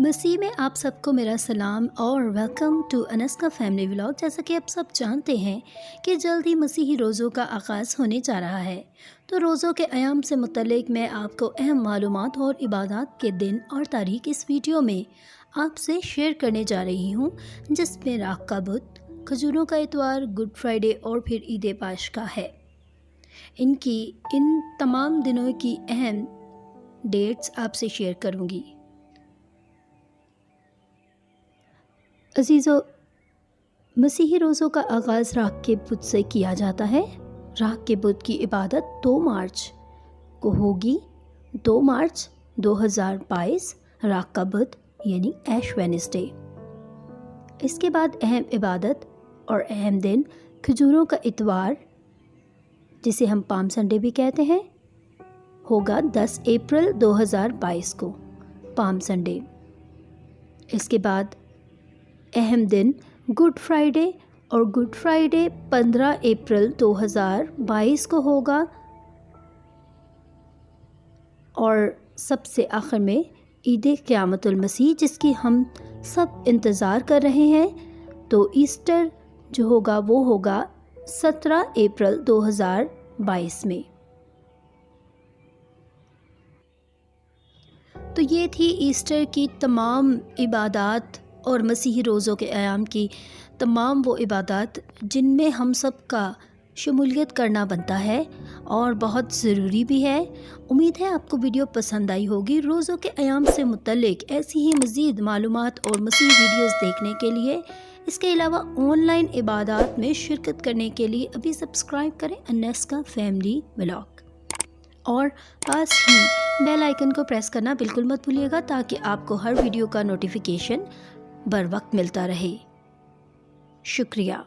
मसीह में आप सबको मेरा सलाम और वेलकम टू अनस का फैमिली व्लॉग। जैसा कि आप सब जानते हैं कि जल्द ही मसीही रोज़ों का आगाज़ होने जा रहा है, तो रोज़ों के अयाम से मुतल्लिक मैं आपको अहम मालूमात और इबादत के दिन और तारीख इस वीडियो में आपसे शेयर करने जा रही हूँ, जिसमें राख का बुत, खजूरों का इतवार, गुड फ्राइडे और फिर ईद पाशका है। इन तमाम दिनों की अहम डेट्स आपसे शेयर करूँगी। अजीज़ों, मसीही रोज़ों का आगाज़ राख के बुत से किया जाता है। राख के बुत की इबादत 2 मार्च को होगी। 2 मार्च 2022 राख का बुत यानी ऐश वेडनेसडे। इसके बाद अहम इबादत और अहम दिन खजूरों का इतवार, जिसे हम पाम संडे भी कहते हैं, होगा 10 अप्रैल 2022 को, पाम संडे। इसके बाद अहम दिन गुड फ्राइडे, और गुड फ्राइडे 15 अप्रैल 2022 को होगा। और सबसे आखिर में ईद क़यामतुल मसीह, जिसकी हम सब इंतज़ार कर रहे हैं। तो ईस्टर जो होगा वो होगा 17 अप्रैल 2022 में। तो ये थी ईस्टर की तमाम इबादत और मसीही रोज़ों के अयाम की तमाम वो इबादत जिनमें हम सब का शमूलियत करना बनता है और बहुत ज़रूरी भी है। उम्मीद है आपको वीडियो पसंद आई होगी। रोज़ों के अयाम से मुतल्लिक ऐसी ही मज़ीद मालूमात और मसीही वीडियोस देखने के लिए, इसके अलावा ऑनलाइन इबादत में शिरकत करने के लिए अभी सब्सक्राइब करें अनस का फैमिली व्लॉग, और पास ही बेल आइकन को प्रेस करना बिल्कुल मत भूलिएगा, ताकि आपको हर वीडियो का नोटिफिकेशन बर वक्त मिलता रहे। शुक्रिया।